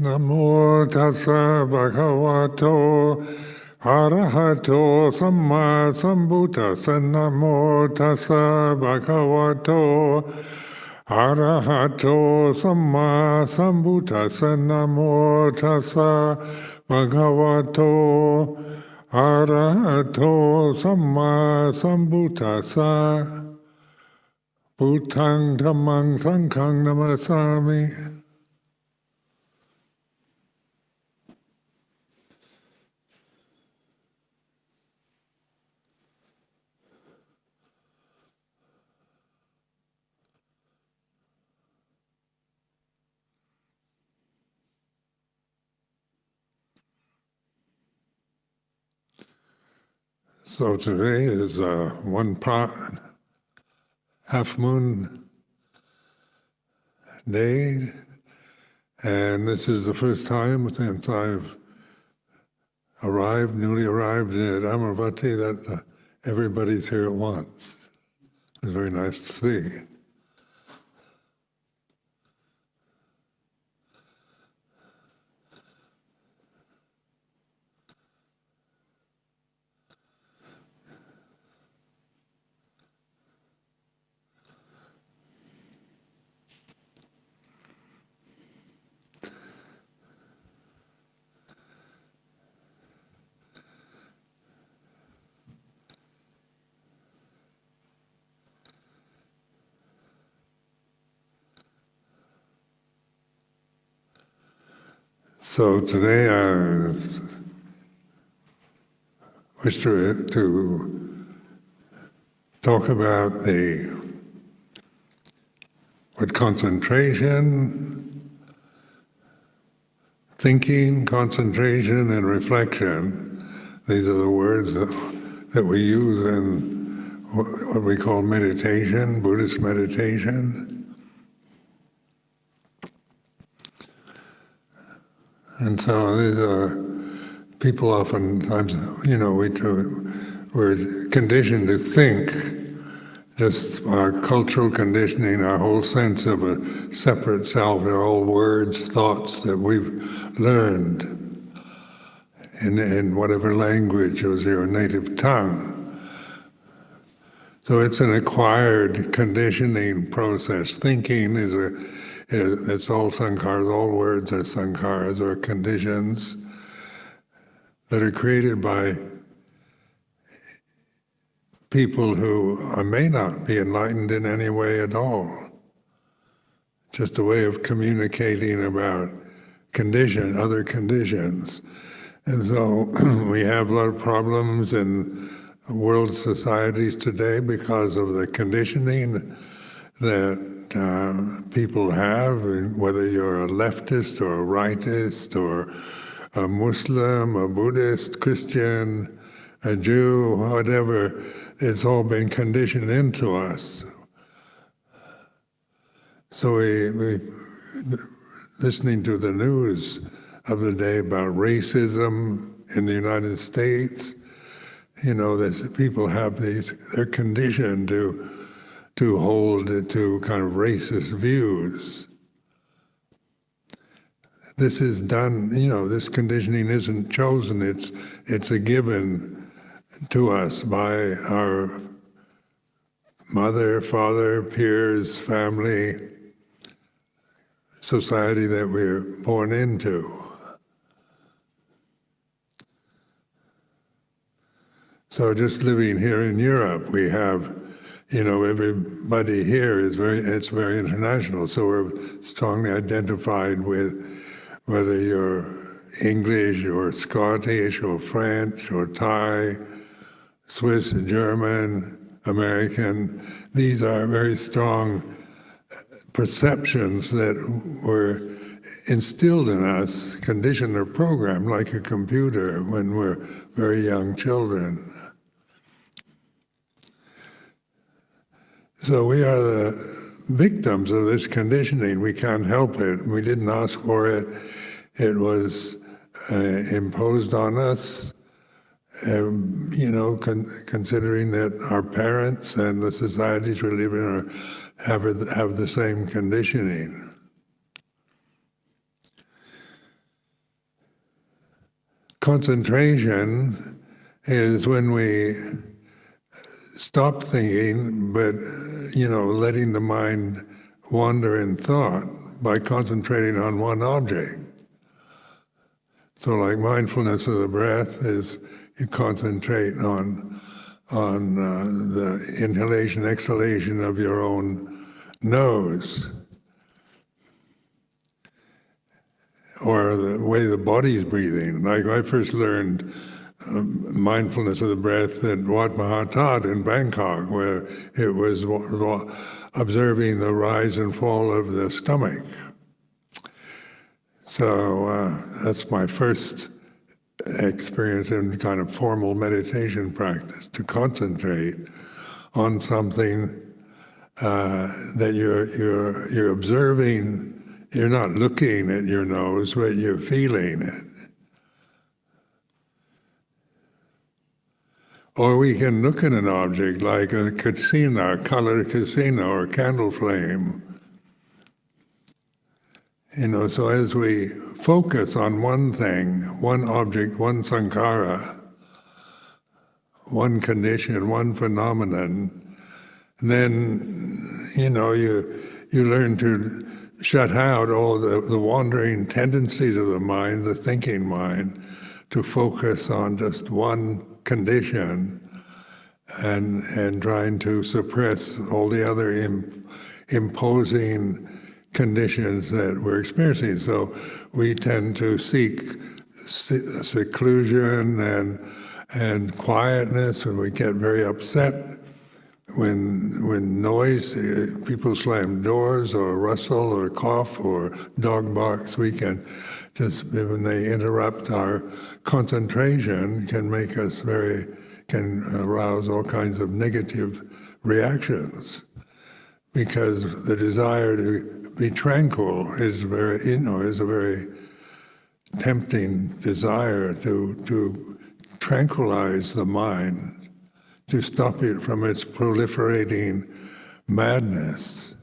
Namo tassa bhagavato arahato samma sambuddhassa. Namo tassa bhagavato arahato samma sambuddhassa. Namo tassa bhagavato arahato samma sambuddhassa. Bhutang dhammang sanghang namasami. So today is half moon day, and this is the first time since I've newly arrived at Amaravati, that everybody's here at once. It's very nice to see. So today I wish to talk about what concentration, thinking, concentration, and reflection. These are the words that we use in what we call meditation, Buddhist meditation. And so these are people oftentimes, we're conditioned to think, just our cultural conditioning, our whole sense of a separate self, are all words, thoughts that we've learned in whatever language was your native tongue. So it's an acquired conditioning process. Thinking it's all sankharas, all words are sankharas, or conditions that are created by people who may not be enlightened in any way at all. Just a way of communicating about other conditions. And so we have a lot of problems in world societies today because of the conditioning that people have, whether you're a leftist or a rightist or a Muslim, a Buddhist, Christian, a Jew, whatever, it's all been conditioned into us. So we listening to the news of the day about racism in the United States, people have they're conditioned to hold to kind of racist views. This is done, this conditioning isn't chosen, it's a given to us by our mother, father, peers, family, society that we're born into. So just living here in Europe, we have everybody here it's very international, so we're strongly identified with whether you're English or Scottish or French or Thai, Swiss, German, American. These are very strong perceptions that were instilled in us, conditioned or programmed like a computer when we're very young children. So we are the victims of this conditioning. We can't help it. We didn't ask for it. It was imposed on us, considering that our parents and the societies we live in have the same conditioning. concentration is when we stop thinking, but letting the mind wander in thought by concentrating on one object. So like mindfulness of the breath is you concentrate on the inhalation, exhalation of your own nose, or the way the body's breathing. Like I first learned mindfulness of the breath at Wat Mahathat in Bangkok, where it was observing the rise and fall of the stomach. So that's my first experience in kind of formal meditation practice, to concentrate on something that you're observing. You're not looking at your nose, but you're feeling it. Or we can look at an object like a casino, a colored casino, or a candle flame. So as we focus on one thing, one object, one sankhara, one condition, one phenomenon, then you learn to shut out all the wandering tendencies of the mind, the thinking mind, to focus on just one condition and trying to suppress all the other imposing conditions that we're experiencing. So we tend to seek seclusion and quietness, and we get very upset when noise, people slam doors or rustle or cough or dog barks. We can just, when they interrupt our concentration, can arouse all kinds of negative reactions, because the desire to be tranquil is a very tempting desire to tranquilize the mind, to stop it from its proliferating madness.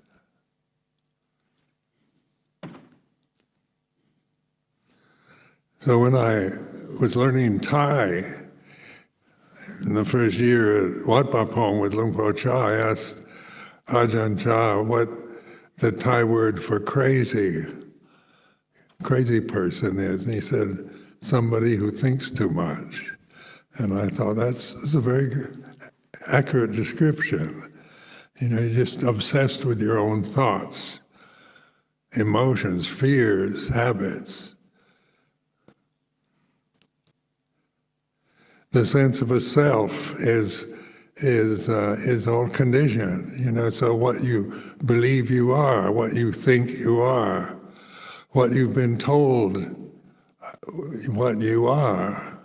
So when I was learning Thai in the first year at Wat Pah Pong with Luang Por Chah, I asked Ajahn Chah what the Thai word for crazy person is, and he said, somebody who thinks too much. And I thought that's a very accurate description. You're just obsessed with your own thoughts, emotions, fears, habits. The sense of a self is all conditioned. So what you believe you are, what you think you are, what you've been told what you are,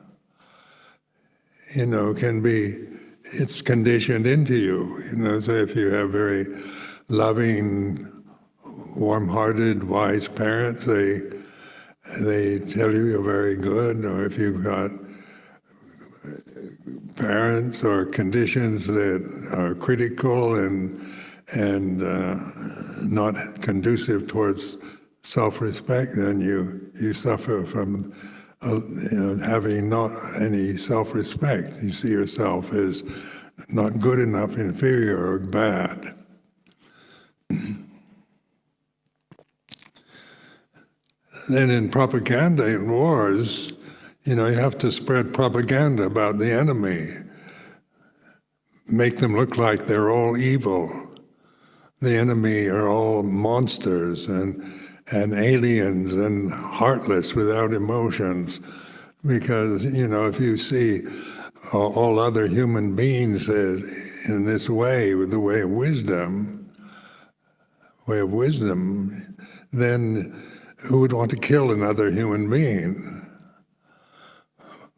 it's conditioned into you. So if you have very loving, warm-hearted, wise parents, they tell you you're very good. Or if you've got parents or conditions that are critical and not conducive towards self-respect, then you suffer from having not any self-respect. You see yourself as not good enough, inferior, or bad. Then in propaganda, in wars, you have to spread propaganda about the enemy, make them look like they're all evil. The enemy are all monsters and aliens and heartless without emotions, because if you see all other human beings in this way, with the way of wisdom, then who would want to kill another human being?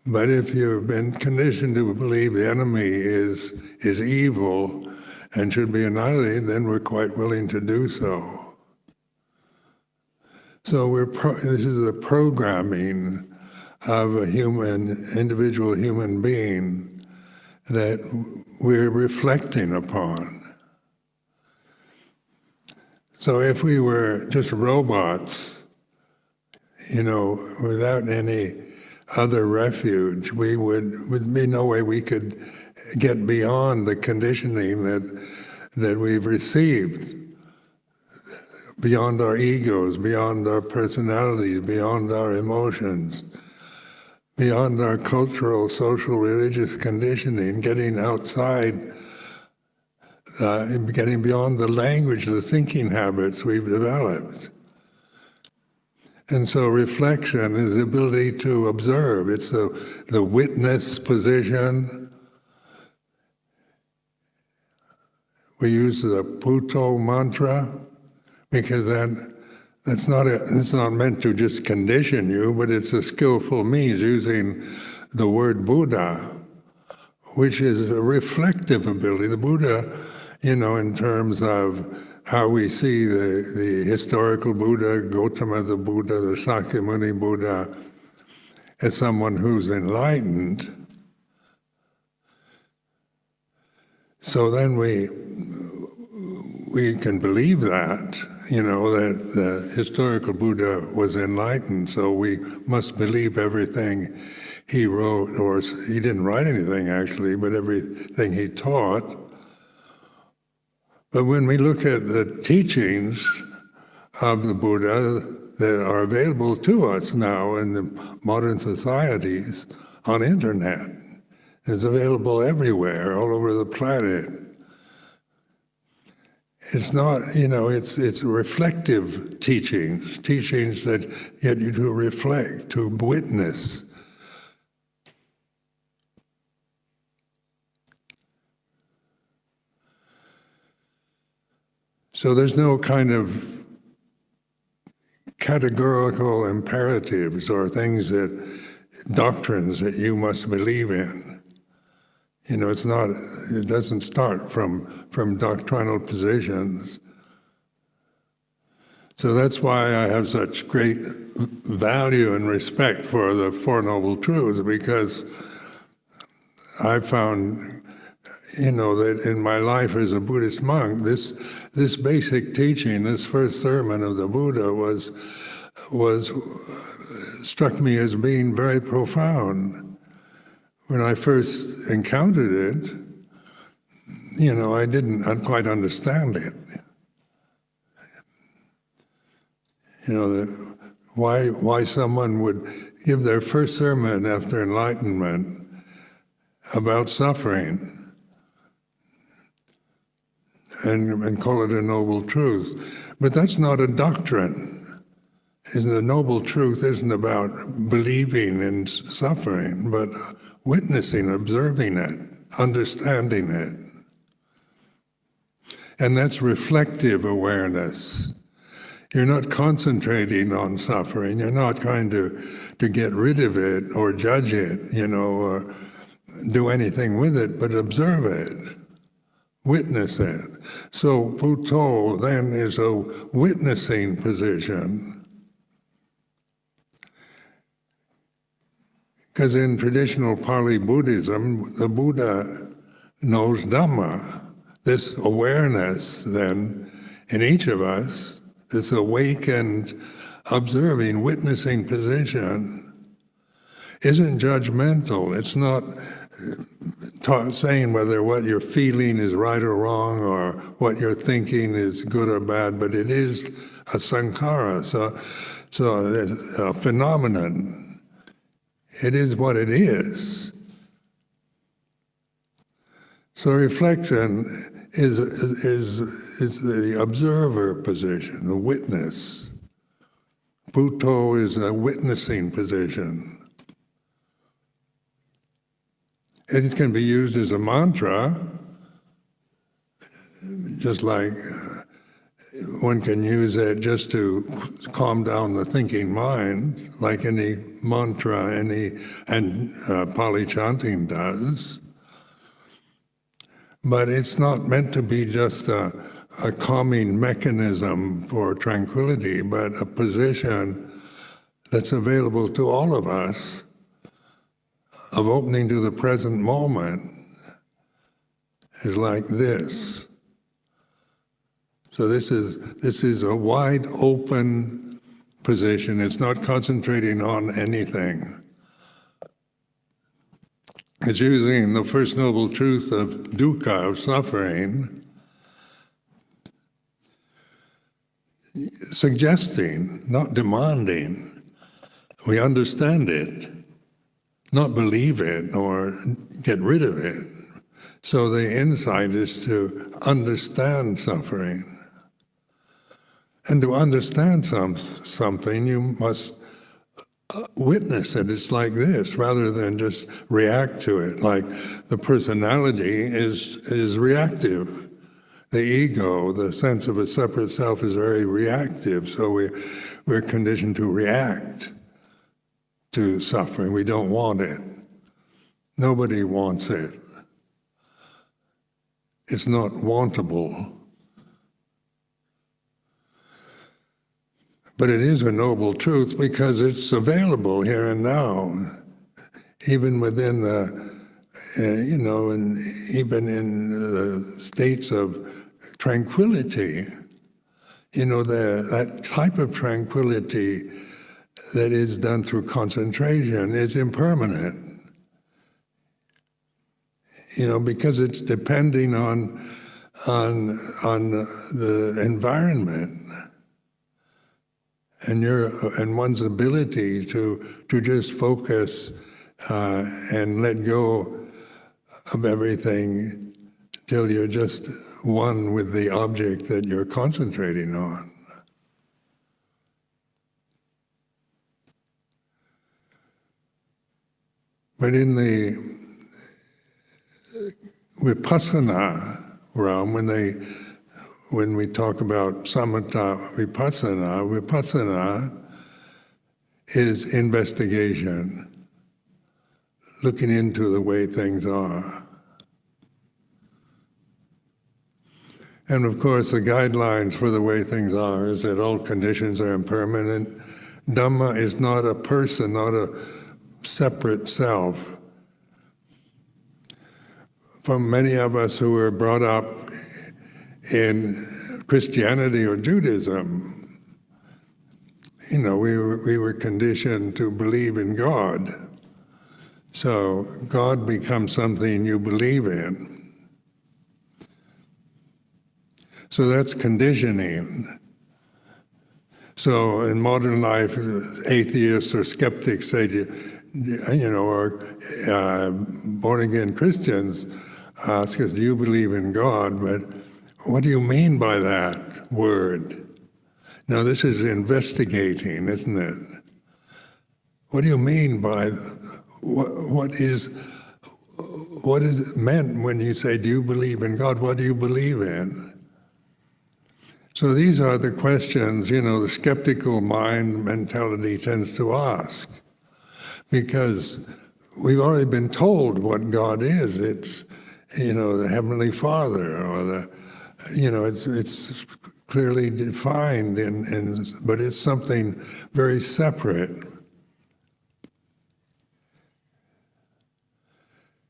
But if you've been conditioned to believe the enemy is evil and should be annihilated, then we're quite willing to do so. So this is the programming of a individual human being that we're reflecting upon. So if we were just robots, without any other refuge. Would be no way we could get beyond the conditioning that we've received, beyond our egos, beyond our personalities, beyond our emotions, beyond our cultural, social, religious conditioning, getting outside, getting beyond the language, the thinking habits we've developed. And so reflection is the ability to observe. It's the witness position. We use the Puto mantra because it's not meant to just condition you, but it's a skillful means using the word Buddha, which is a reflective ability. The Buddha, in terms of how we see the historical Buddha, Gautama the Buddha, the Sakyamuni Buddha, as someone who's enlightened. So then we can believe that, that the historical Buddha was enlightened, so we must believe everything he wrote, or he didn't write anything actually, but everything he taught. But when we look at the teachings of the Buddha that are available to us now in the modern societies on internet, it's available everywhere, all over the planet. It's not, it's reflective teachings that get you to reflect, to witness. So there's no kind of categorical imperatives or doctrines that you must believe in. It doesn't start from doctrinal positions. So that's why I have such great value and respect for the Four Noble Truths, because I found that in my life as a Buddhist monk, this basic teaching, this first sermon of the Buddha was struck me as being very profound. When I first encountered it, I didn't quite understand it. Why someone would give their first sermon after enlightenment about suffering and call it a noble truth. But that's not a doctrine. The noble truth isn't about believing in suffering, but witnessing, observing it, understanding it. And that's reflective awareness. You're not concentrating on suffering. You're not trying to get rid of it or judge it, or do anything with it, but observe it. Witness it. So Puto then is a witnessing position. Because in traditional Pali Buddhism, the Buddha knows Dhamma. This awareness then in each of us, this awakened, observing, witnessing position, isn't judgmental. It's not saying whether what you're feeling is right or wrong, or what you're thinking is good or bad, but it is a sankhara, so a phenomenon. It is what it is. So reflection is the observer position, the witness. Puto is a witnessing position. It can be used as a mantra, just like one can use it just to calm down the thinking mind, like any mantra, and Pali chanting does. But it's not meant to be just a calming mechanism for tranquility, but a position that's available to all of us, of opening to the present moment, is like this. So this is a wide open position. It's not concentrating on anything. is using the First Noble Truth of dukkha, of suffering, suggesting, not demanding. We understand it, not believe it or get rid of it. So the insight is to understand suffering. And to understand something, you must witness it. It's like this, rather than just react to it. Like the personality is reactive. The ego, the sense of a separate self, is very reactive. So we're conditioned to react to suffering. We don't want it. Nobody wants it. It's not wantable. But it is a noble truth because it's available here and now, even within the, and even in the states of tranquility. That type of tranquility that is done through concentration is impermanent. Because it's depending on the environment. And one's ability to just focus and let go of everything till you're just one with the object that you're concentrating on. But in the Vipassana realm, when we talk about samatha vipassana is investigation, looking into the way things are. And of course, the guidelines for the way things are is that all conditions are impermanent. Dhamma is not a person, not a separate self. For many of us who were brought up in Christianity or Judaism, we were conditioned to believe in God. So God becomes something you believe in. So that's conditioning. So in modern life, atheists or skeptics say, or born-again Christians ask us, do you believe in God? But what do you mean by that word? Now this is investigating, isn't it? What do you mean by, what is meant when you say, do you believe in God? What do you believe in? So these are the questions, the skeptical mind mentality tends to ask. Because we've already been told what God is. It's, the Heavenly Father, or it's clearly defined, but it's something very separate.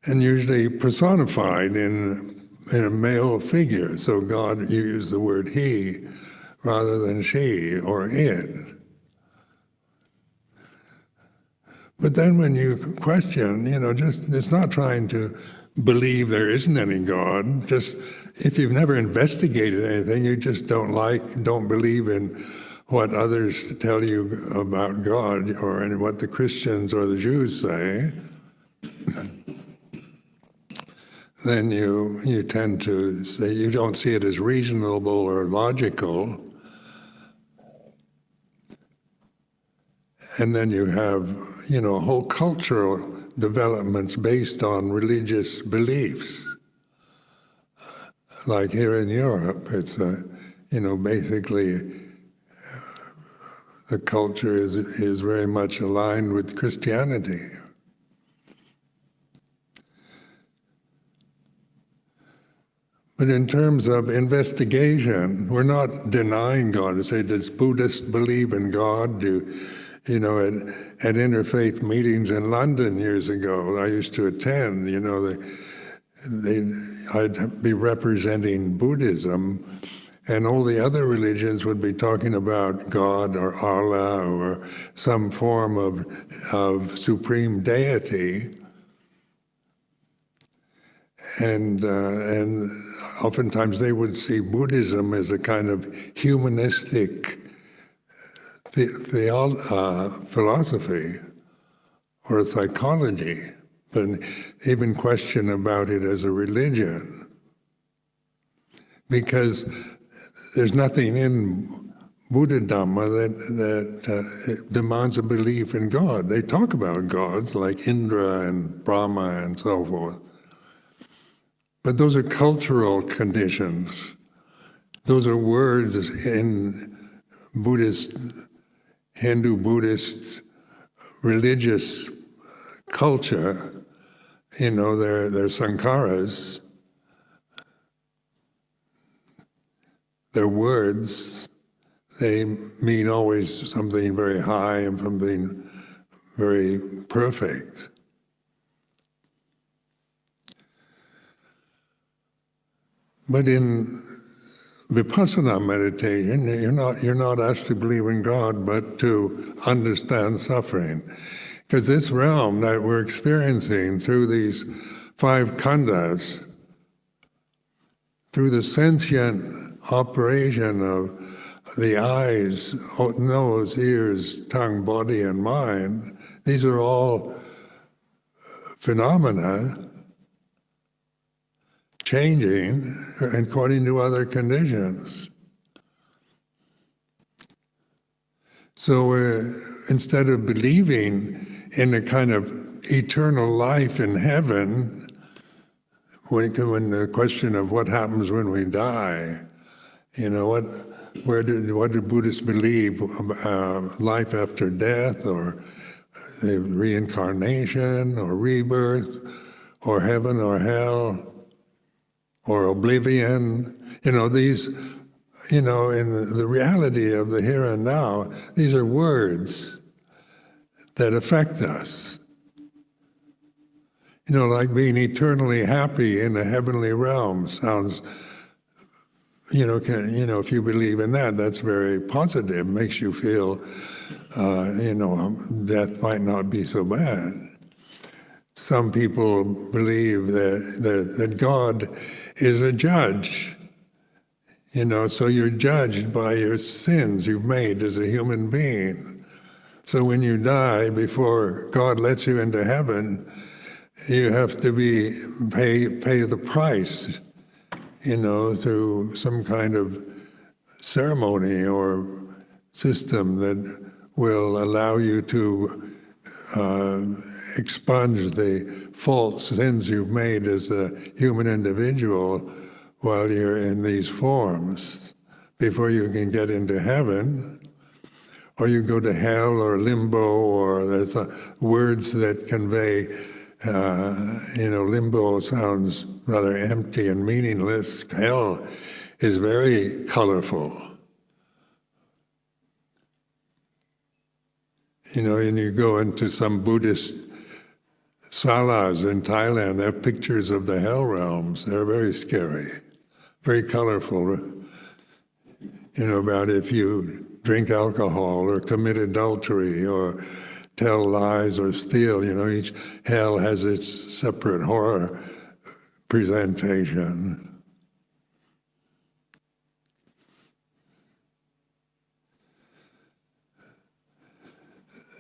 And usually personified in a male figure. So God, you use the word he rather than she or it. But then when you question, it's not trying to believe there isn't any God. Just if you've never investigated anything, you just don't believe in what others tell you about God or what the Christians or the Jews say, then you tend to say you don't see it as reasonable or logical. And then you have, whole cultural developments based on religious beliefs. Like here in Europe, it's, basically the culture is very much aligned with Christianity. But in terms of investigation, we're not denying God. To say, does Buddhists believe in God? At interfaith meetings in London years ago, I used to attend, I'd be representing Buddhism, and all the other religions would be talking about God or Allah or some form of supreme deity. and oftentimes they would see Buddhism as a kind of humanistic philosophy or a psychology, but even question about it as a religion, because there's nothing in Buddha Dhamma that demands a belief in God. They talk about gods like Indra and Brahma and so forth, but those are cultural conditions. Those are words in Hindu Buddhist religious culture. They're sankharas. They're words. They mean always something very high and something very perfect. But in Vipassana meditation, you're not asked to believe in God, but to understand suffering. Because this realm that we're experiencing through these 5 khandhas, through the sentient operation of the eyes, nose, ears, tongue, body, and mind, these are all phenomena changing according to other conditions. So instead of believing in a kind of eternal life in heaven, when the question of what happens when we die, what do Buddhists believe? Life after death, or reincarnation, or rebirth, or heaven or hell, or oblivion, these, in the reality of the here and now, these are words that affect us. Like being eternally happy in the heavenly realm sounds, if you believe in that, that's very positive, makes you feel, death might not be so bad. Some people believe that God is a judge, so you're judged by your sins you've made as a human being. So when you die, before God lets you into heaven, you have to pay the price, through some kind of ceremony or system that will allow you to expunge the false sins you've made as a human individual while you're in these forms, before you can get into heaven, or you go to hell or limbo, or there's words that convey, limbo sounds rather empty and meaningless. Hell is very colorful. And you go into some Buddhist salas in Thailand, they have pictures of the hell realms. They're very scary, very colorful. About if you drink alcohol or commit adultery or tell lies or steal, each hell has its separate horror presentation.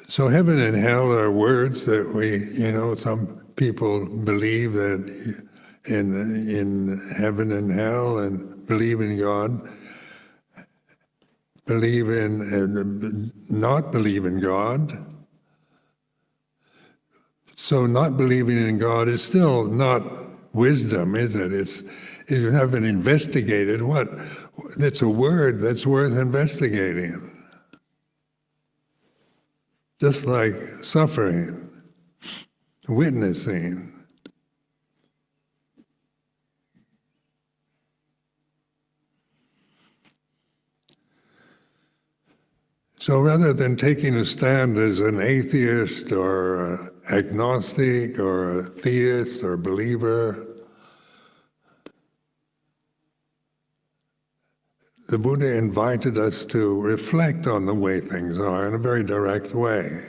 So heaven and hell are words that we, some people believe that in heaven and hell, and believe in God, believe in and not believe in God. So not believing in God is still not wisdom, is it? If you haven't investigated, it's a word that's worth investigating. Just like suffering, witnessing. So rather than taking a stand as an atheist or agnostic or a theist or believer, the Buddha invited us to reflect on the way things are in a very direct way.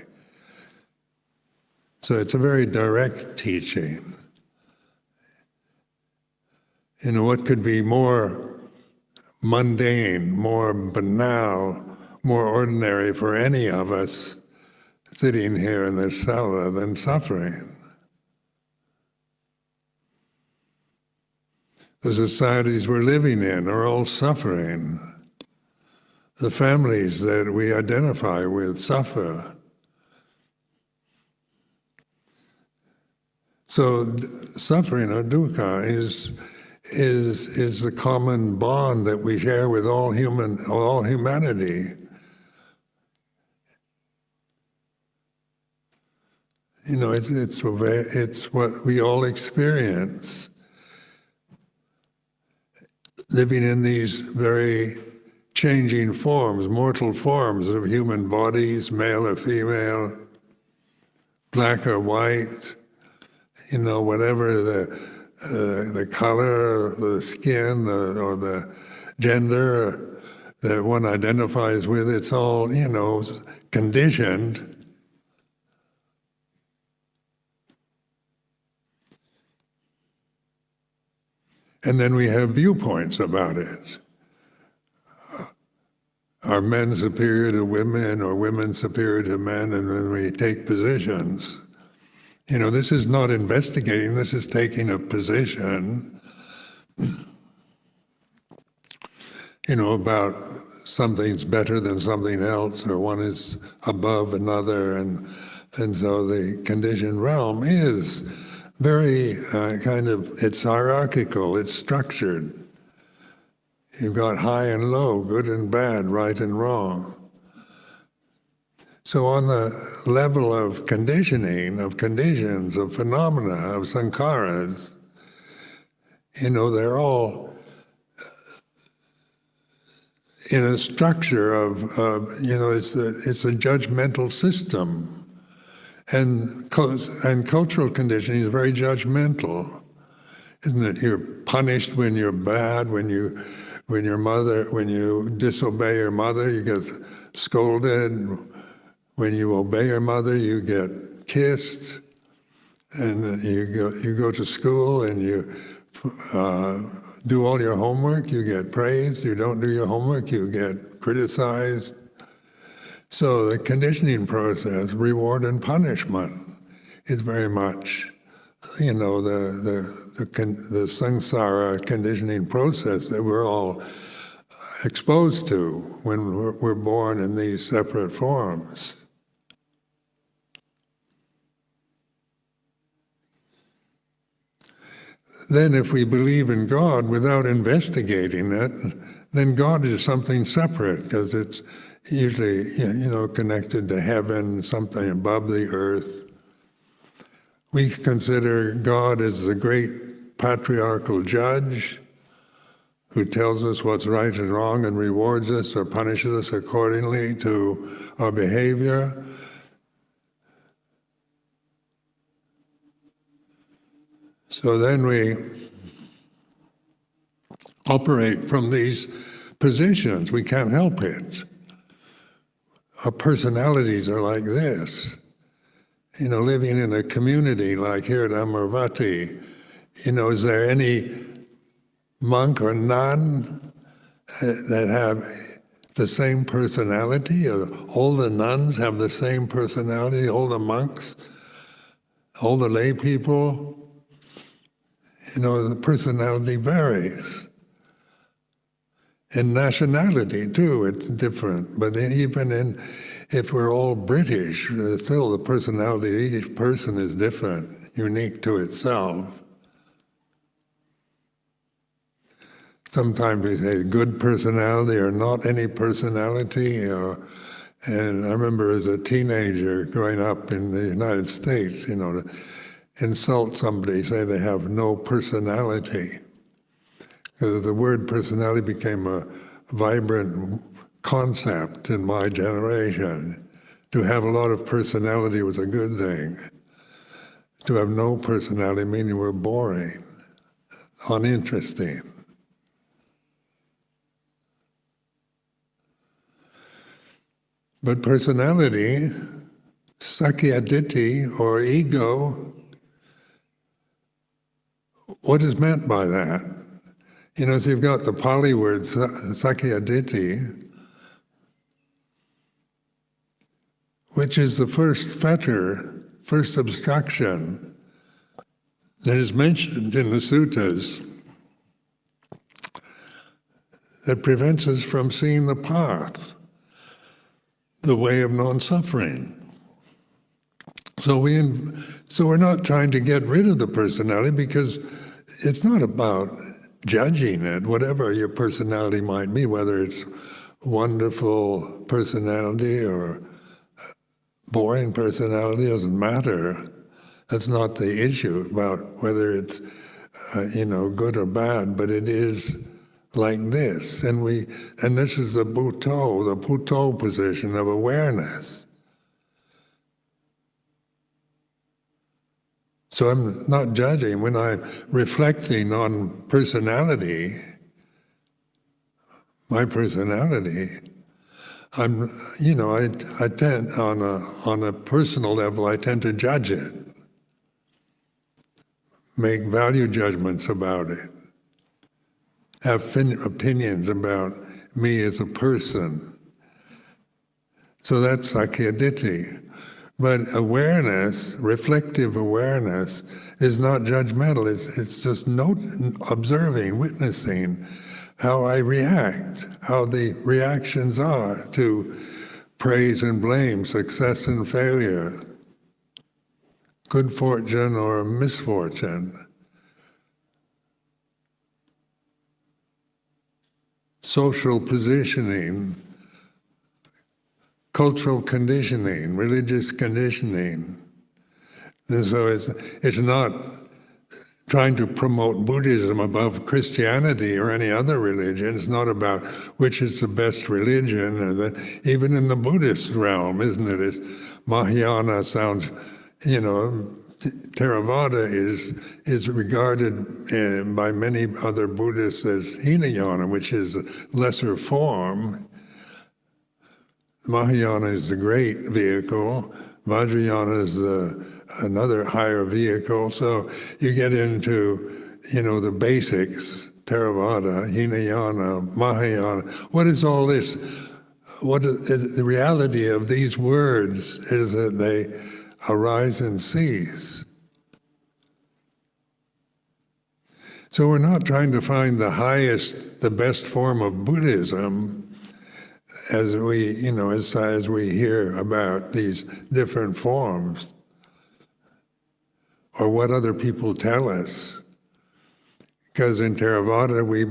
So it's a very direct teaching. What could be more mundane, more banal, more ordinary for any of us sitting here in this cell than suffering? The societies we're living in are all suffering. The families that we identify with suffer. So suffering, or dukkha, is the common bond that we share with all humanity. It's what we all experience, living in these very changing forms, mortal forms of human bodies, male or female, black or white, whatever the color, the skin, or the gender that one identifies with, it's all, conditioned. And then we have viewpoints about it. Are men superior to women, or women superior to men? And then we take positions. This is not investigating, this is taking a position, about something's better than something else, or one is above another, and so the conditioned realm is very it's hierarchical, it's structured. You've got high and low, good and bad, right and wrong. So on the level of conditioning, of conditions, of phenomena, of sankharas, they're all in a structure of it's a judgmental system. And cultural conditioning is very judgmental, isn't it? You're punished when you're bad, when you disobey your mother, you get scolded. When you obey your mother, you get kissed, and you go to school and you do all your homework, you get praised. You don't do your homework, you get criticized. So the conditioning process, reward and punishment, is very much, the samsara conditioning process that we're all exposed to when we're born in these separate forms. Then if we believe in God without investigating it, then God is something separate, because it's usually connected to heaven, something above the earth. We consider God as the great patriarchal judge who tells us what's right and wrong and rewards us or punishes us accordingly to our behavior. So then we operate from these positions. We can't help it. Our personalities are like this. Living in a community like here at Amaravati, is there any monk or nun that have the same personality? All the nuns have the same personality, all the monks, all the lay people? The personality varies. In nationality, too, it's different. But if we're all British, still the personality of each person is different, unique to itself. Sometimes we say good personality or not any personality. And I remember as a teenager growing up in the United States, to insult somebody, say they have no personality. Because the word personality became a vibrant concept in my generation. To have a lot of personality was a good thing. To have no personality meaning you were boring, uninteresting. But personality, sakyaditi, or ego, what is meant by that? So you've got the Pali word sakkayaditthi, which is the first fetter, first obstruction that is mentioned in the suttas that prevents us from seeing the path, the way of non-suffering. So we're not trying to get rid of the personality, because it's not about judging it, whatever your personality might be, whether it's wonderful personality or boring personality, doesn't matter. That's not the issue about whether it's good or bad, but it is like this. And this is the Bhutto position of awareness. So I'm not judging. When I'm reflecting on personality, my personality, I tend, on a personal level, I tend to judge it, make value judgments about it, have opinions about me as a person. So that's sakkayaditthi. But awareness, reflective awareness, is not judgmental. It's just observing, witnessing how I react, how the reactions are to praise and blame, success and failure, good fortune or misfortune, social positioning, cultural conditioning, religious conditioning. And so it's not trying to promote Buddhism above Christianity or any other religion. It's not about which is the best religion. And even in the Buddhist realm, isn't it? Mahayana sounds, Theravada is regarded by many other Buddhists as Hinayana, which is a lesser form. Mahayana is the great vehicle. Vajrayana is another higher vehicle. So you get into, the basics, Theravada, Hinayana, Mahayana. What is all this? What is the reality of these words is that they arise and cease. So we're not trying to find the highest, the best form of Buddhism, as we hear about these different forms, or what other people tell us. Because in Theravada, we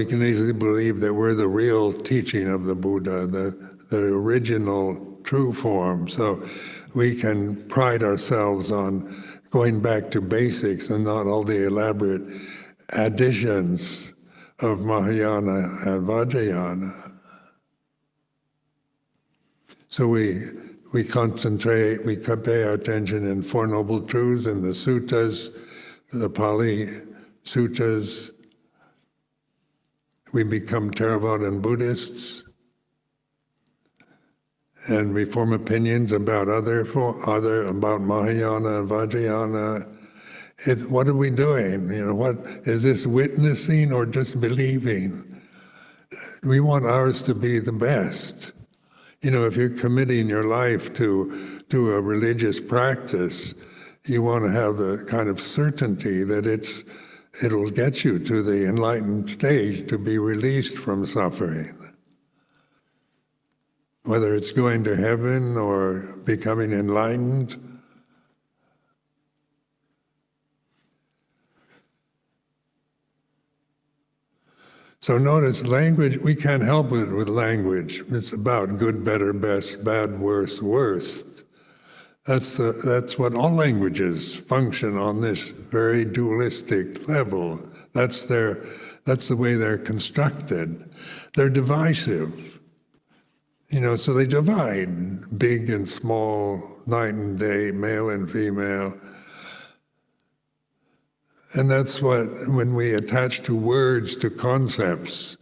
can easily believe that we're the real teaching of the Buddha, the original true form. So we can pride ourselves on going back to basics and not all the elaborate additions of Mahayana and Vajrayana. So we concentrate, we pay our attention in Four Noble Truths, in the suttas, the Pali suttas. We become Theravadan Buddhists, and we form opinions about about Mahayana and Vajrayana. What are we doing? What is this, witnessing or just believing? We want ours to be the best. If you're committing your life to a religious practice, you want to have a kind of certainty that it'll get you to the enlightened stage, to be released from suffering. Whether it's going to heaven or becoming enlightened. So notice language, we can't help it with language. It's about good, better, best, bad, worse, worst. That's what all languages function on, this very dualistic level. That's the way they're constructed. They're divisive. So they divide big and small, night and day, male and female. And that's when we attach to words, to concepts,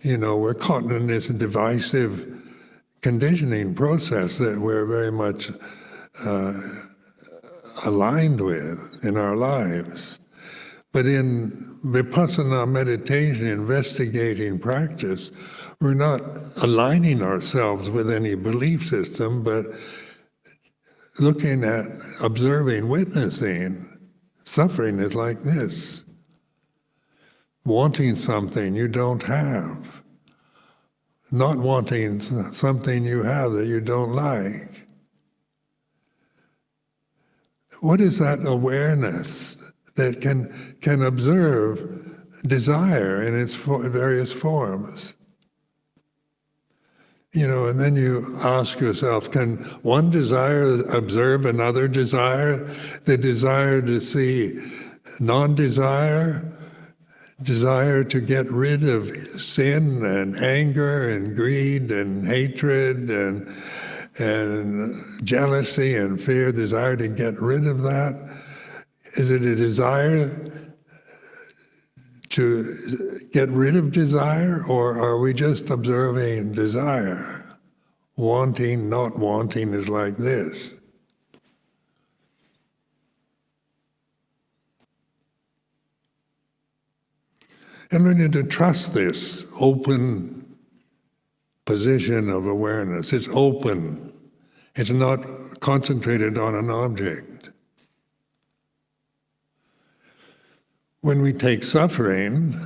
we're caught in this divisive conditioning process that we're very much aligned with in our lives. But in vipassana meditation, investigating practice, we're not aligning ourselves with any belief system, but looking at, observing, witnessing. Suffering is like this. Wanting something you don't have. Not wanting something you have that you don't like. What is that awareness that can observe desire in its various forms? And then you ask yourself, can one desire observe another desire? The desire to see non-desire, desire to get rid of sin and anger and greed and hatred and jealousy and fear, desire to get rid of that? Is it a desire to get rid of desire, or are we just observing desire? Wanting, not wanting is like this. And we need to trust this open position of awareness. It's open. It's not concentrated on an object. When we take suffering,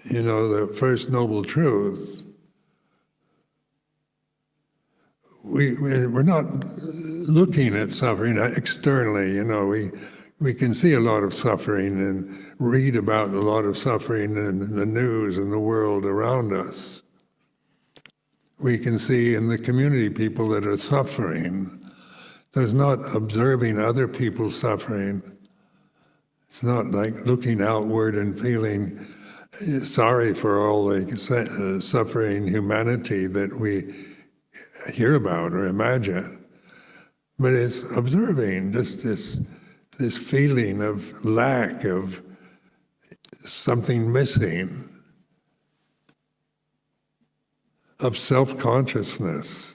the first noble truth, we're not looking at suffering externally. We can see a lot of suffering and read about a lot of suffering in the news and the world around us. We can see in the community people that are suffering. There's not observing other people's suffering. It's not like looking outward and feeling sorry for all the suffering humanity that we hear about or imagine. But it's observing just this feeling of lack, of something missing, of self-consciousness.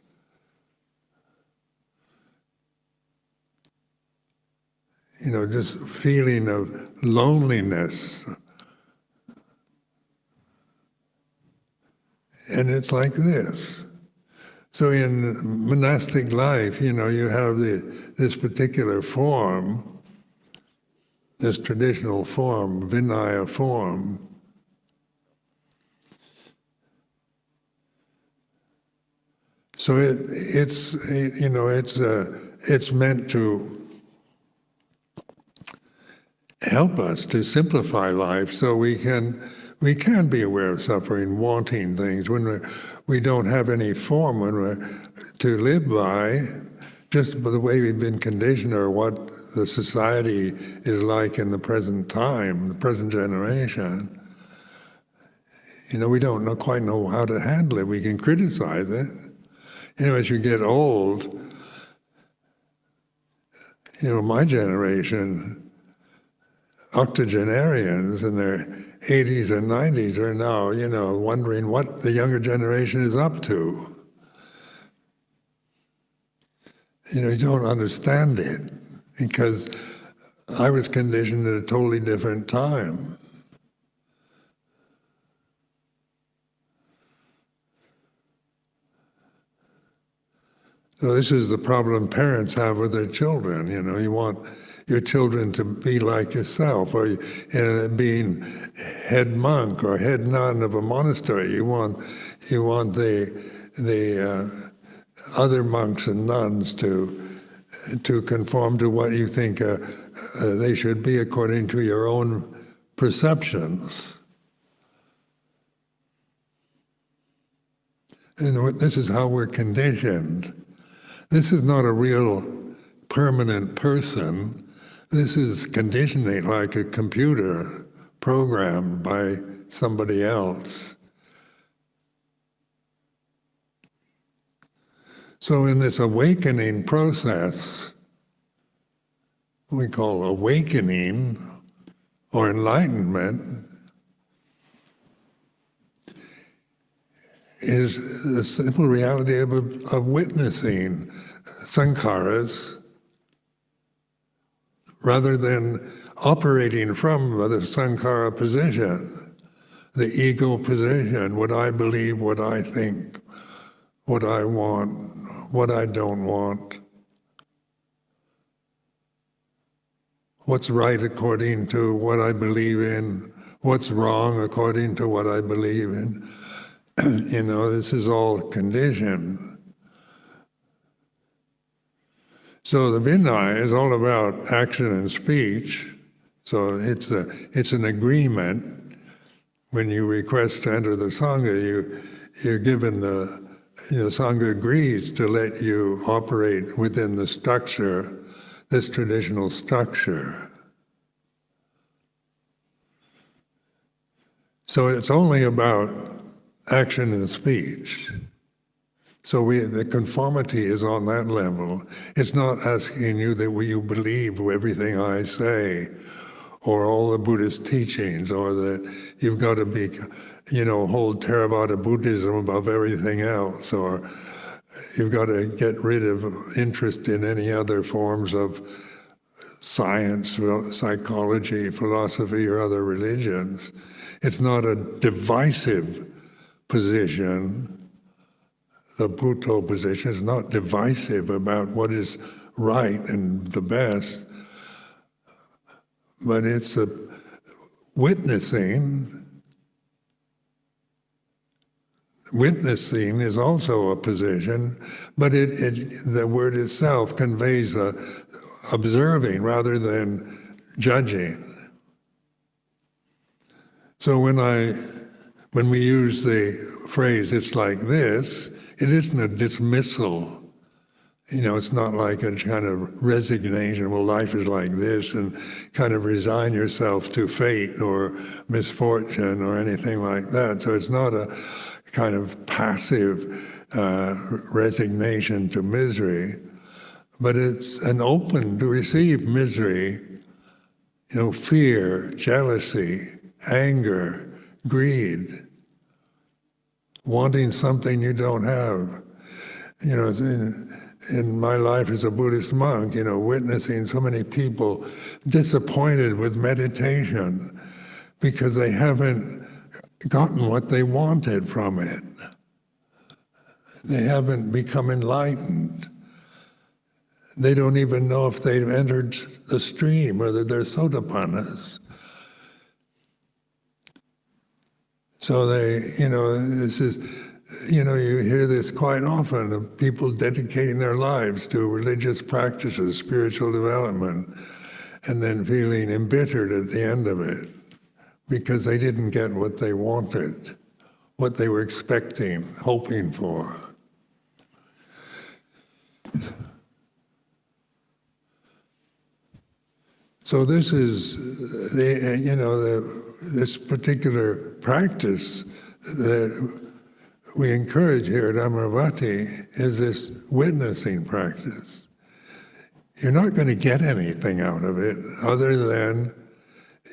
Just feeling of loneliness. And it's like this. So in monastic life, you have this particular form, this traditional form, Vinaya form. So it's meant to help us to simplify life, so we can be aware of suffering, wanting things when we don't have any form to live by, just by the way we've been conditioned or what the society is like in the present time, the present generation. We don't quite know how to handle it. We can criticize it. As you get old, my generation, octogenarians in their 80s and 90s are now, wondering what the younger generation is up to. You don't understand it, because I was conditioned at a totally different time. So this is the problem parents have with their children. You want your children to be like yourself, or being head monk or head nun of a monastery. You want the other monks and nuns to conform to what you think they should be according to your own perceptions. And this is how we're conditioned. This is not a real permanent person. This is conditioning, like a computer programmed by somebody else. So in this awakening process, we call awakening or enlightenment, is the simple reality of witnessing sankharas rather than operating from the sankhara position, the ego position, what I believe, what I think, what I want, what I don't want, what's right according to what I believe in, what's wrong according to what I believe in. This is all conditioned. So the Vinaya is all about action and speech. So it's an agreement. When you request to enter the Sangha, you're given the Sangha agrees to let you operate within the structure, this traditional structure. So it's only about action and speech. So the conformity is on that level. It's not asking you that you believe everything I say, or all the Buddhist teachings, or that you've got to be, hold Theravada Buddhism above everything else, or you've got to get rid of interest in any other forms of science, psychology, philosophy, or other religions. It's not a divisive position. The Bhutto position is not divisive about what is right and the best, but it's a witnessing. Witnessing is also a position, but the word itself conveys observing rather than judging. So when we use the phrase, it's like this, it isn't a dismissal. It's not like a kind of resignation, well, life is like this, and kind of resign yourself to fate or misfortune or anything like that. So it's not a kind of passive resignation to misery, but it's an open to receive misery, fear, jealousy, anger, greed, wanting something you don't have. In my life as a Buddhist monk, witnessing so many people disappointed with meditation because they haven't gotten what they wanted from it. They haven't become enlightened. They don't even know if they've entered the stream or that they're sotapannas. So this is, you hear this quite often of people dedicating their lives to religious practices, spiritual development, and then feeling embittered at the end of it because they didn't get what they wanted, what they were expecting, hoping for. So this is this particular practice that we encourage here at Amaravati is this witnessing practice. You're not going to get anything out of it other than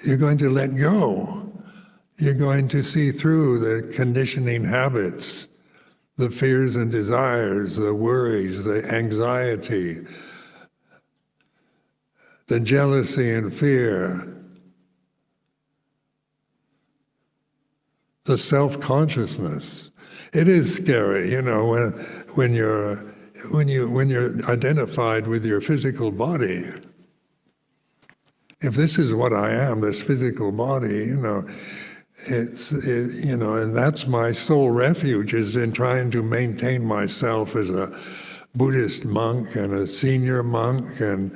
you're going to let go. You're going to see through the conditioning habits, the fears and desires, the worries, the anxiety, the jealousy and fear, the self-consciousness. It is scary, when you're identified with your physical body. If this is what I am, this physical body, and that's my sole refuge, is in trying to maintain myself as a Buddhist monk and a senior monk, and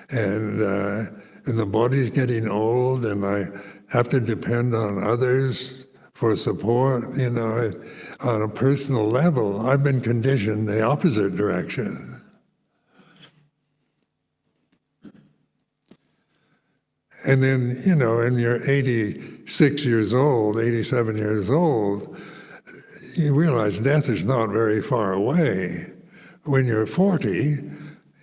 the body's getting old, and I have to depend on others for support, on a personal level. I've been conditioned the opposite direction. And then, when you're 86 years old, 87 years old, you realize death is not very far away. When you're 40,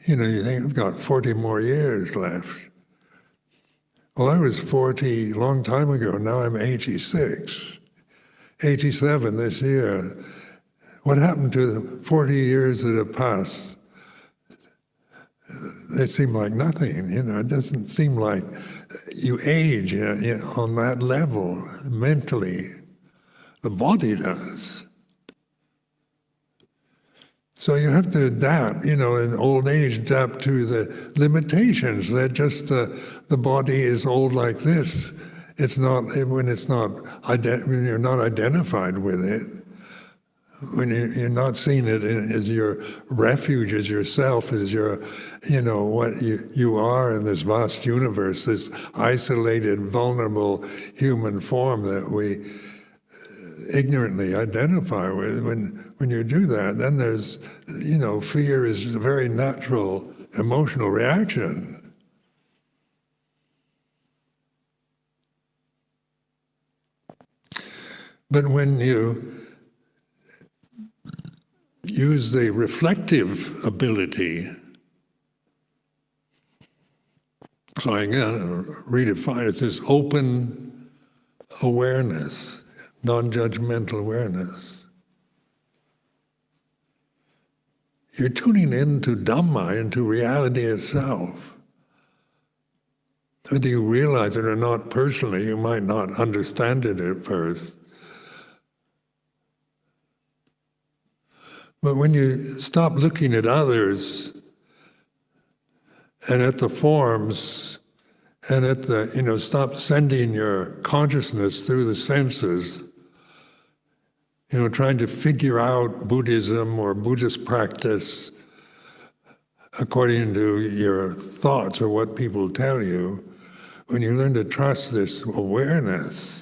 you think, I've got 40 more years left. Well, I was 40 a long time ago, now I'm 86. 87 this year. What happened to the 40 years that have passed? they seem like nothing. It doesn't seem like you age on that level mentally. The body does. So you have to adapt, in old age, adapt to the limitations that just the body is old like this. It's not, when you're not identified with it, when you're not seeing it as your refuge, as yourself, as your, what you are in this vast universe, this isolated, vulnerable human form that we ignorantly identify with. When you do that, then there's, fear is a very natural emotional reaction. But when you use the reflective ability, so again, redefine it as this open awareness, non-judgmental awareness. You're tuning into Dhamma, into reality itself. Whether you realize it or not personally, you might not understand it at first. But when you stop looking at others and at the forms and at the, stop sending your consciousness through the senses, trying to figure out Buddhism or Buddhist practice according to your thoughts or what people tell you, when you learn to trust this awareness,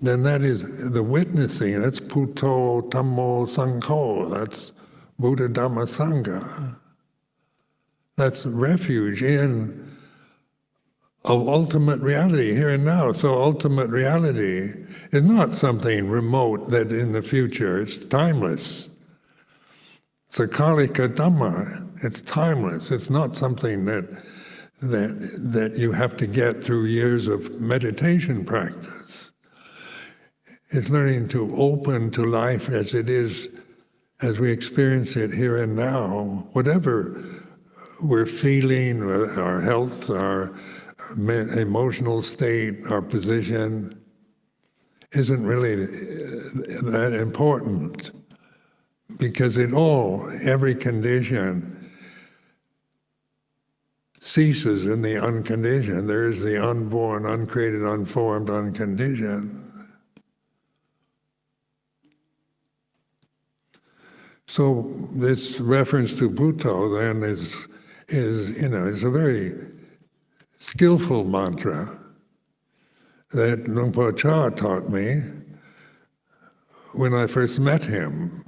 then that is the witnessing. That's Puto Dhammo Sangho. That's Buddha Dhamma Sangha. That's refuge of ultimate reality here and now. So ultimate reality is not something remote that in the future, it's timeless. It's a Kalika Dhamma. It's timeless. It's not something that you have to get through years of meditation practice. It's learning to open to life as it is, as we experience it here and now, whatever we're feeling, our health, our emotional state, our position, isn't really that important, because every condition ceases in the unconditioned. There is the unborn, uncreated, unformed, unconditioned. So this reference to Buddha then is a very skillful mantra that Luang Por Chah taught me when I first met him,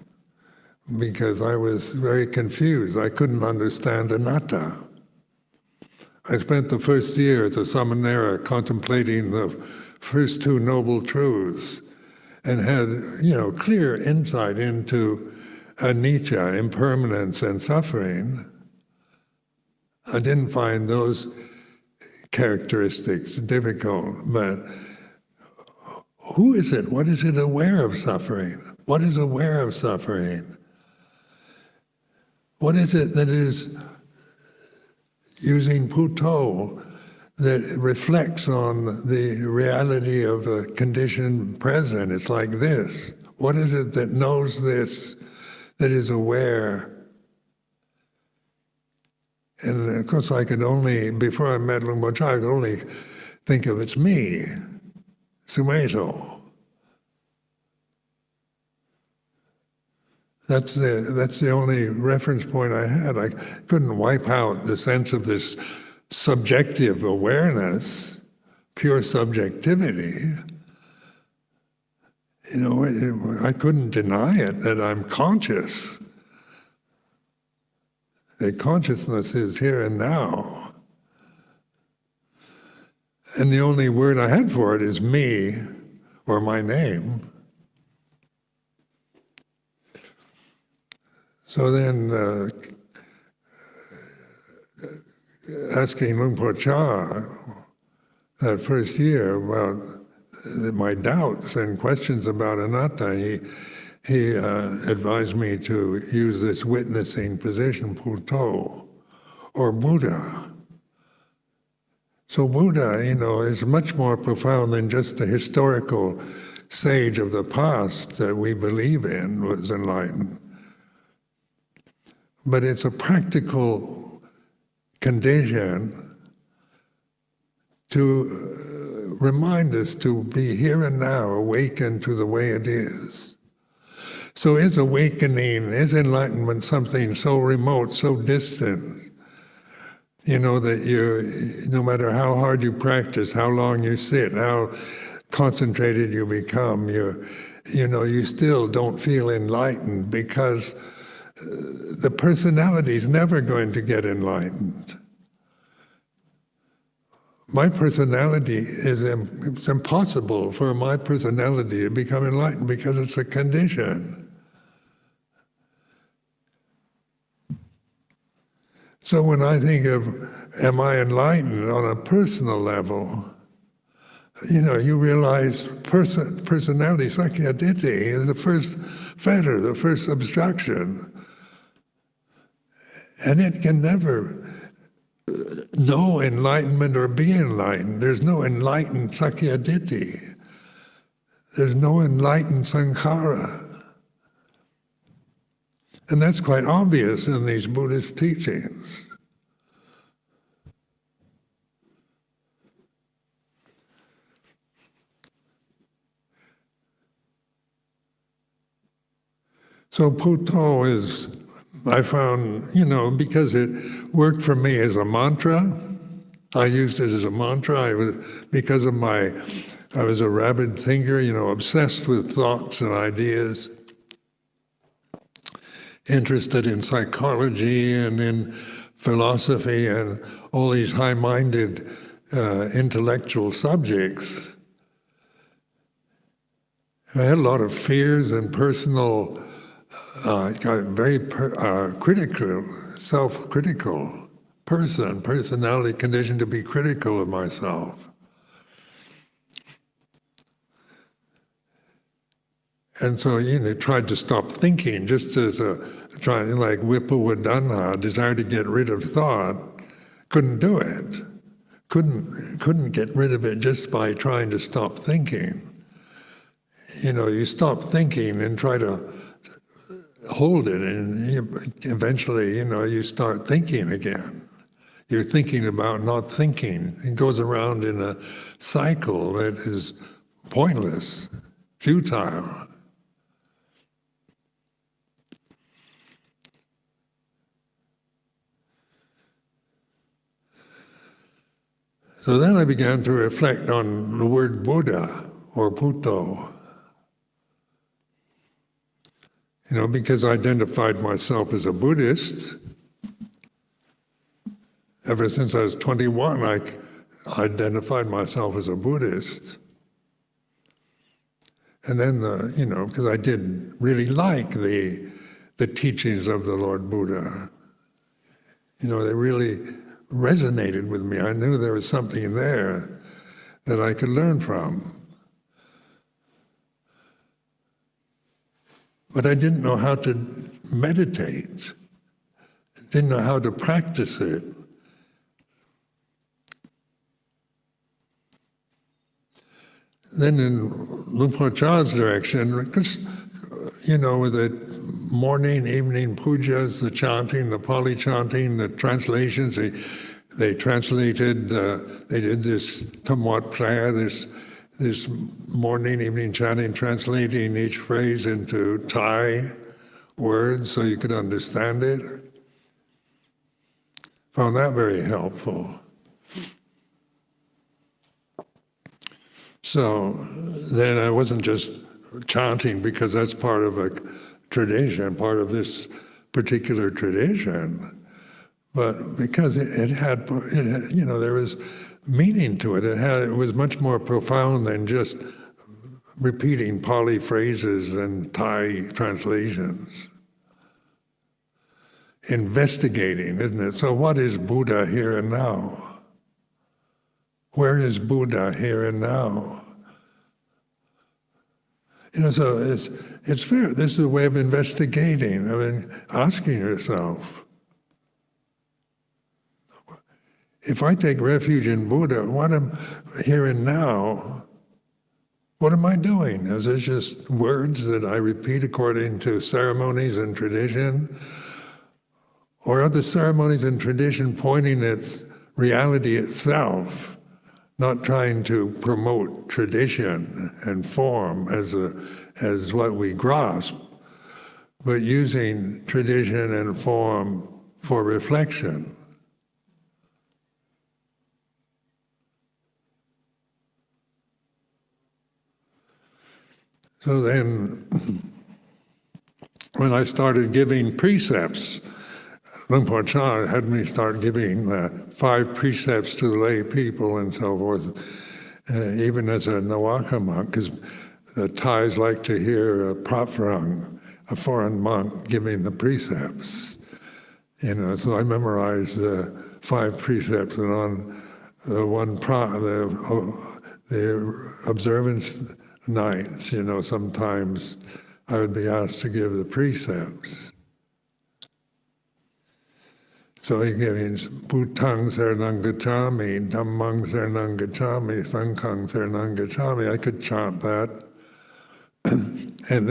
because I was very confused. I couldn't understand anatta. I spent the first year as a samanera contemplating the first two noble truths and had, clear insight into anicca, impermanence and suffering. I didn't find those characteristics difficult, but who is it? What is it aware of suffering? What is aware of suffering? What is it that is using Puto that reflects on the reality of a condition present? It's like this. What is it that knows this, that is aware? And of course before I met Luang Por Chah, I could only think of it's me, Sumedho. That's the only reference point I had. I couldn't wipe out the sense of this subjective awareness, pure subjectivity. I couldn't deny it, that I'm conscious. That consciousness is here and now. And the only word I had for it is me, or my name. So then, asking Luang Por Chah that first year about my doubts and questions about anatta, he advised me to use this witnessing position, Buddho, or Buddha. So Buddha, is much more profound than just a historical sage of the past that we believe in was enlightened. But it's a practical condition to remind us to be here and now, awakened to the way it is. So is awakening, is enlightenment something so remote, so distant, that no matter how hard you practice, how long you sit, how concentrated you become, you still don't feel enlightened because the personality is never going to get enlightened. My personality it's impossible for my personality to become enlightened because it's a condition. So when I think of, am I enlightened on a personal level, you realize personality, sakyaditi, is the first fetter, the first obstruction. And it can never know enlightenment or be enlightened. There's no enlightened sakyaditi. There's no enlightened sankhara. And that's quite obvious in these Buddhist teachings. So Buddho is, I found, because it worked for me as a mantra. I used it as a mantra. I was a rabid thinker, obsessed with thoughts and ideas, interested in psychology and in philosophy and all these high-minded intellectual subjects. And I had a lot of fears and personal, very critical, self-critical personality conditioned to be critical of myself. And so, tried to stop thinking, just as like Vipawadana, desire to get rid of thought, couldn't do it. Couldn't get rid of it just by trying to stop thinking. You stop thinking and try to hold it, and eventually, you start thinking again. You're thinking about not thinking. It goes around in a cycle that is pointless, futile. So then I began to reflect on the word Buddha or Buddho. Because I identified myself as a Buddhist. Ever since I was 21, I identified myself as a Buddhist. And then, because I did really like the teachings of the Lord Buddha. They really resonated with me. I knew there was something there that I could learn from. But I didn't know how to meditate. Didn't know how to practice it. Then in Lumpur Cha's direction, because, with the morning, evening pujas, the chanting, the Pali chanting, the translations, they translated, they did this Tamwat prayer, this morning, evening chanting, translating each phrase into Thai words so you could understand it. Found that very helpful. So then I wasn't just chanting because that's part of a tradition, part of this particular tradition, but because it had, there was meaning to it. It was much more profound than just repeating Pali phrases and Thai translations. Investigating, isn't it? So what is Buddha here and now? Where is Buddha here and now? So it's fair. This is a way of investigating, asking yourself, if I take refuge in Buddha, what am here and now? What am I doing? Is it just words that I repeat according to ceremonies and tradition? Or are the ceremonies and tradition pointing at reality itself, not trying to promote tradition and form as what we grasp, but using tradition and form for reflection? So then, when I started giving precepts, Luang Por Chah had me start giving 5 precepts to lay people and so forth, even as a Nawaka monk, because the Thais like to hear a Pravrang, a foreign monk, giving the precepts. So I memorized the 5 precepts, and on the observance nights, sometimes I would be asked to give the precepts. So he gives Bhutang Saranang Gacchami, Dhammang Saranang Gacchami, Sanghang Saranang Gacchami. I could chant that. And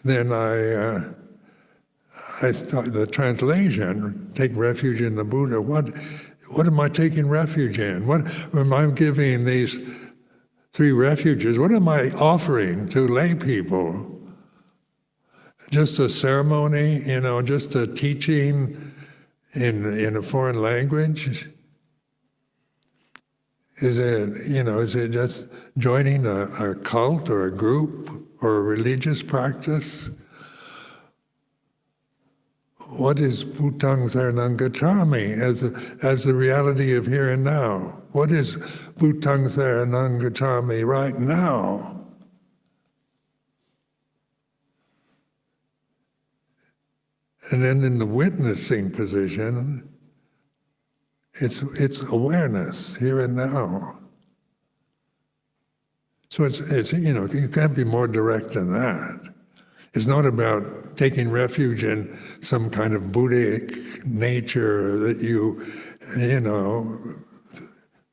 then I start the translation, take refuge in the Buddha. What am I taking refuge in? What am I giving these 3 refuges? What am I offering to lay people? Just a ceremony, just a teaching in a foreign language? Is it just joining a cult or a group or a religious practice? What is Bhutang Saranang Gacchami as the reality of here and now? What is Bhutang Saranang Gacchami right now? And then in the witnessing position, it's awareness here and now. So it's you can't be more direct than that. It's not about taking refuge in some kind of Buddhic nature that you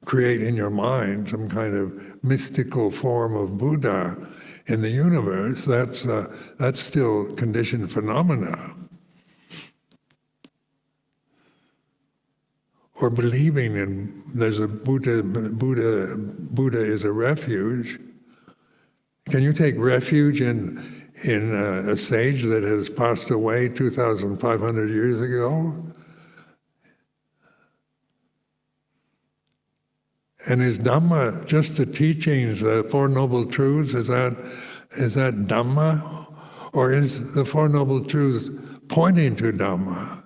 create in your mind, some kind of mystical form of Buddha in the universe. That's still conditioned phenomena. Or believing in there's a Buddha is a refuge. Can you take refuge in a sage that has passed away 2,500 years ago? And is Dhamma just the teachings, the Four Noble Truths? Is that Dhamma, or is the Four Noble Truths pointing to Dhamma?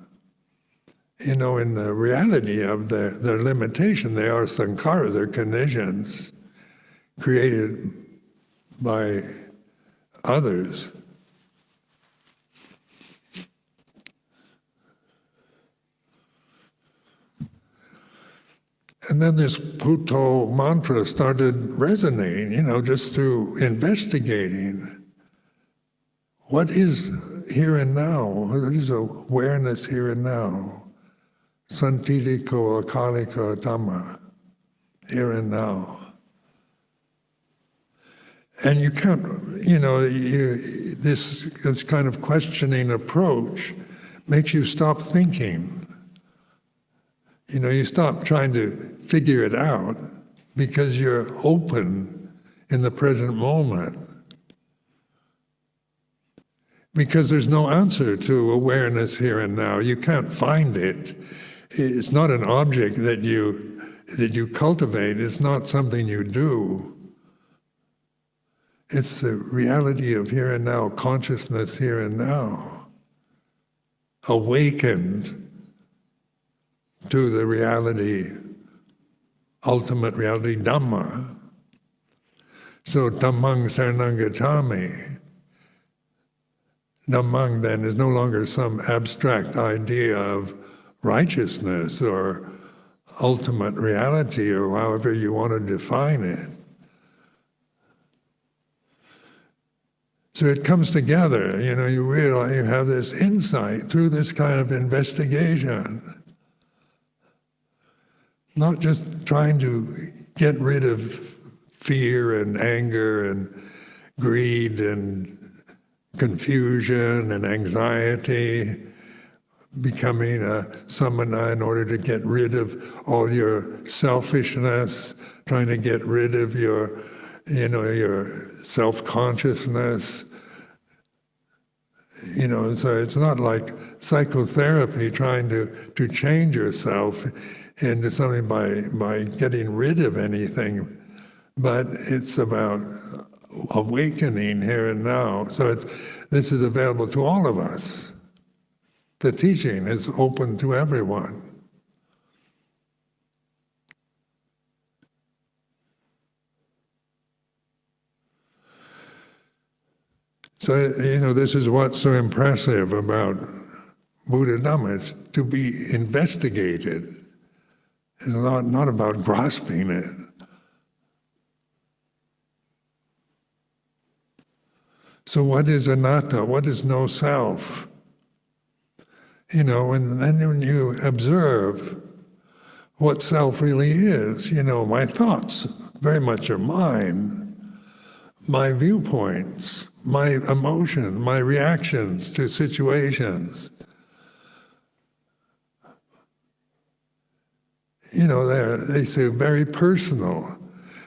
In the reality of their limitation, they are sankhara, they're conditions created by others. And then this Bhutto mantra started resonating, just through investigating. What is here and now? What is awareness here and now? Santidiko akalika dhamma, here and now. And you can't, this kind of questioning approach makes you stop thinking. You stop trying to figure it out because you're open in the present moment. Because there's no answer to awareness here and now. You can't find it. It's not an object that you cultivate. It's not something you do. It's the reality of here and now, consciousness here and now, awakened to the reality, ultimate reality, Dhamma. So Dhammang Saranang Gacchami. Dhammang then is no longer some abstract idea of righteousness or ultimate reality, or however you want to define it. So it comes together, you realize you have this insight through this kind of investigation. Not just trying to get rid of fear and anger and greed and confusion and anxiety, becoming a samana in order to get rid of all your selfishness, trying to get rid of your self-consciousness. So it's not like psychotherapy trying to change yourself into something by getting rid of anything, but it's about awakening here and now. So this is available to all of us. The teaching is open to everyone. So, this is what's so impressive about Buddha Dhamma. It's to be investigated. It's not about grasping it. So what is anatta? What is no self? And then when you observe what self really is, my thoughts very much are mine. My viewpoints, my emotions, my reactions to situations. They say very personal.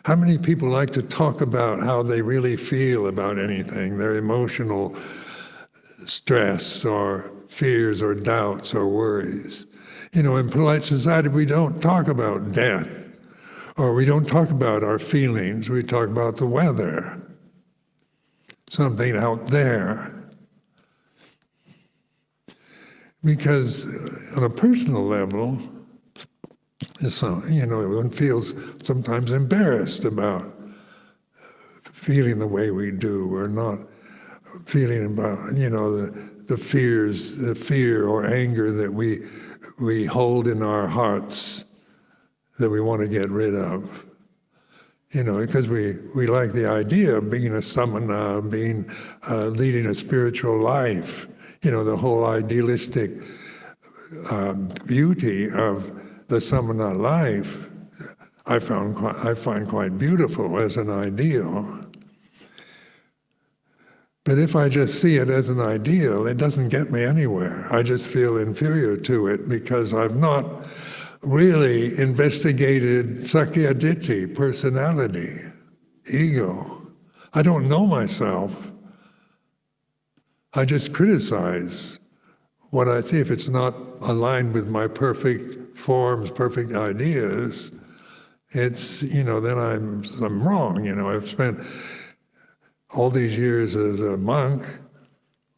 How many people like to talk about how they really feel about anything, their emotional stress or fears or doubts or worries? In polite society, we don't talk about death, or we don't talk about our feelings, we talk about the weather, something out there. Because on a personal level, one feels sometimes embarrassed about feeling the way we do, or not feeling about, the fear or anger that we hold in our hearts that we want to get rid of. Because we like the idea of being a samana, leading a spiritual life, the whole idealistic beauty of the samana life, I find quite beautiful as an ideal. But if I just see it as an ideal, it doesn't get me anywhere. I just feel inferior to it because I've not really investigated sakkaya-ditthi, personality, ego. I don't know myself. I just criticize what I see. If it's not aligned with my perfect forms, perfect ideas, it's, then I'm wrong. I've spent all these years as a monk.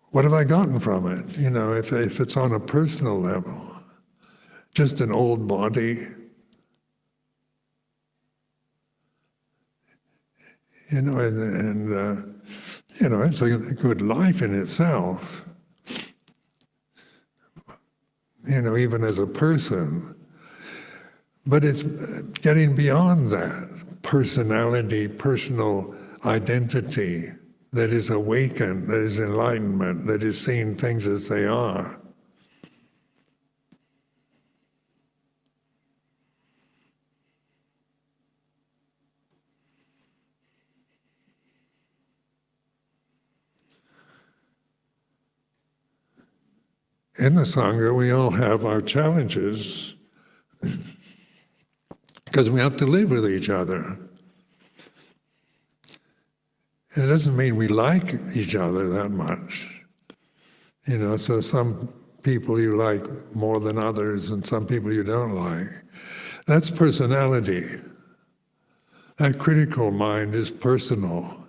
What have I gotten from it? If it's on a personal level, just an old body. It's a good life in itself. Even as a person. But it's getting beyond that personality, personal identity that is awakened, that is enlightenment, that is seeing things as they are. In the Sangha, we all have our challenges because we have to live with each other. And it doesn't mean we like each other that much. So some people you like more than others and some people you don't like. That's personality. That critical mind is personal.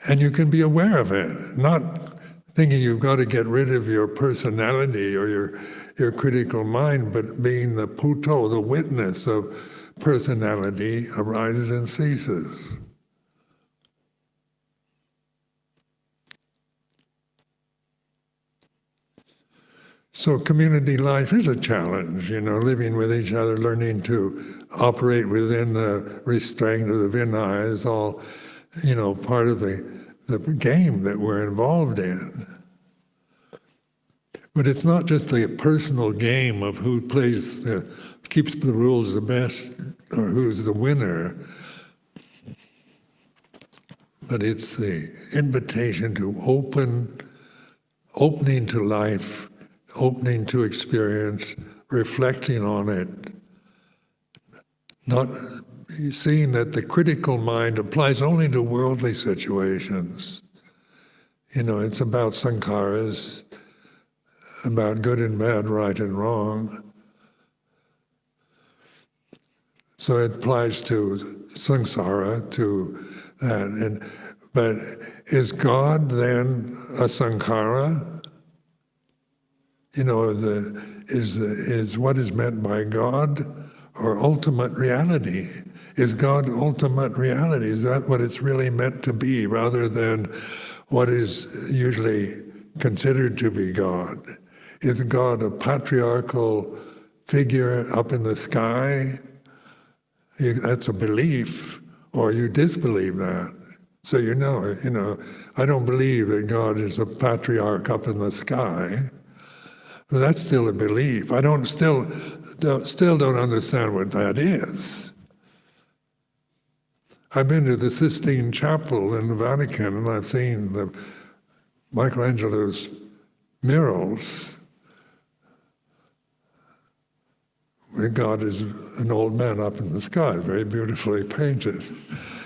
And you can be aware of it, not thinking you've got to get rid of your personality or your critical mind, but being the puto, the witness of personality arises and ceases. So community life is a challenge, living with each other, learning to operate within the restraint of the Vinaya is all, part of the game that we're involved in. But it's not just the personal game of who keeps the rules the best or who's the winner, but it's the invitation to opening to life, opening to experience, reflecting on it, not seeing that the critical mind applies only to worldly situations. It's about sankharas, about good and bad, right and wrong. So it applies to samsara, to that. But is God then a sankhara? Is what is meant by God or ultimate reality? Is God ultimate reality? Is that what it's really meant to be, rather than what is usually considered to be God? Is God a patriarchal figure up in the sky? That's a belief, or you disbelieve that. So I don't believe that God is a patriarch up in the sky. But that's still a belief. I still don't understand what that is. I've been to the Sistine Chapel in the Vatican, and I've seen Michelangelo's murals. Where God is an old man up in the sky, very beautifully painted.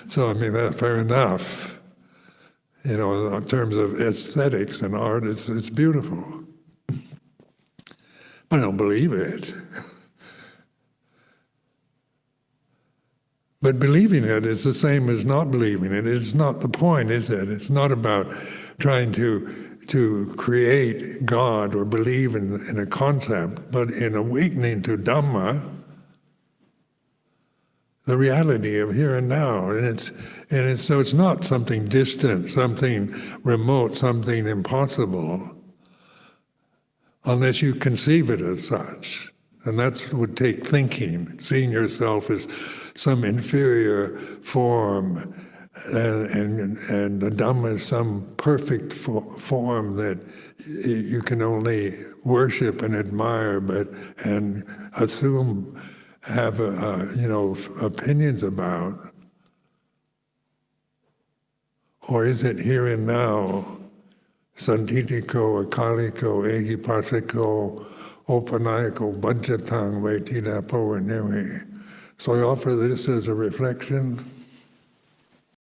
So, that's fair enough. In terms of aesthetics and art, it's beautiful. I don't believe it. But believing it is the same as not believing it. It's not the point, is it? It's not about trying to create God or believe in a concept, but in awakening to Dhamma, the reality of here and now. So it's not something distant, something remote, something impossible, unless you conceive it as such. And that would take thinking, seeing yourself as some inferior form, and the Dhamma is some perfect form that you can only worship and admire, and assume, have opinions about. Or is it here and now? Santitiko, akaliko, ehipasiko, opanayiko, bhajatang, vaitidapo, and nimi. So I offer this as a reflection.